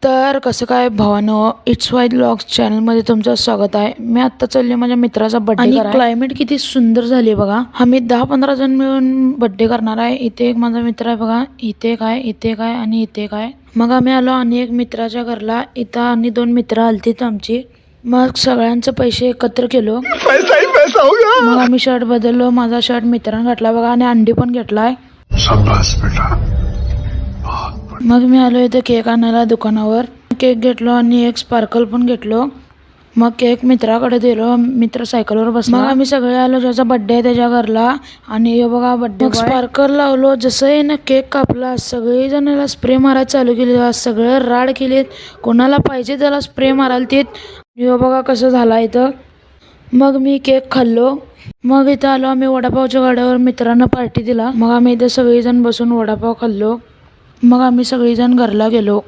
तर कसं काय भावानो, इट्स वाय व्लॉग्स चॅनलमध्ये तुमचं स्वागत आहे. मी आत्ता चालले माझ्या मित्राचा बर्थडे करायला. क्लायमेट किती सुंदर झाली बघा. आम्ही 10-15 जण मिळून बर्थडे करणार आहे. इथे एक माझा मित्र आहे बघा, इथे काय आणि इथे काय. मग आम्ही आलो आणि एक मित्राच्या घरला. इथं आणि 2 मित्र आलतीत आमची. मग सगळ्यांचे पैसे एकत्र केलो. मग आम्ही शर्ट बदललो. माझा शर्ट मित्रांनी घातला बघा आणि अंडी पण घेतलाय. मग मी आलो इथे केक आणायला दुकानावर. केक घेतलो आणि एक स्पार्कल पण घेतलो. मग केक मित्राकडे दिलो. मित्र सायकलवर बसला. मग आम्ही सगळे आलो ज्याचा बर्थडे आहे त्याच्या घरला. आणि हे बघा बर्थडे स्पार्कल लावलो. जसं आहे ना केक कापला, सगळे जणाला स्प्रे मारायला चालू केले. सगळं राड केलेत. कोणाला पाहिजे त्याला स्प्रे मारायला देत. हे बघा कसं झाला इथं. मग मी केक खाल्लो. मग इथं आलो आम्ही वडापावच्या गाड्यावर. मित्रांना पार्टी दिला. मग आम्ही इथं सगळेजण बसून वडापाव खाल्लो. मग आम्ही सगळेजण घरला गेलो.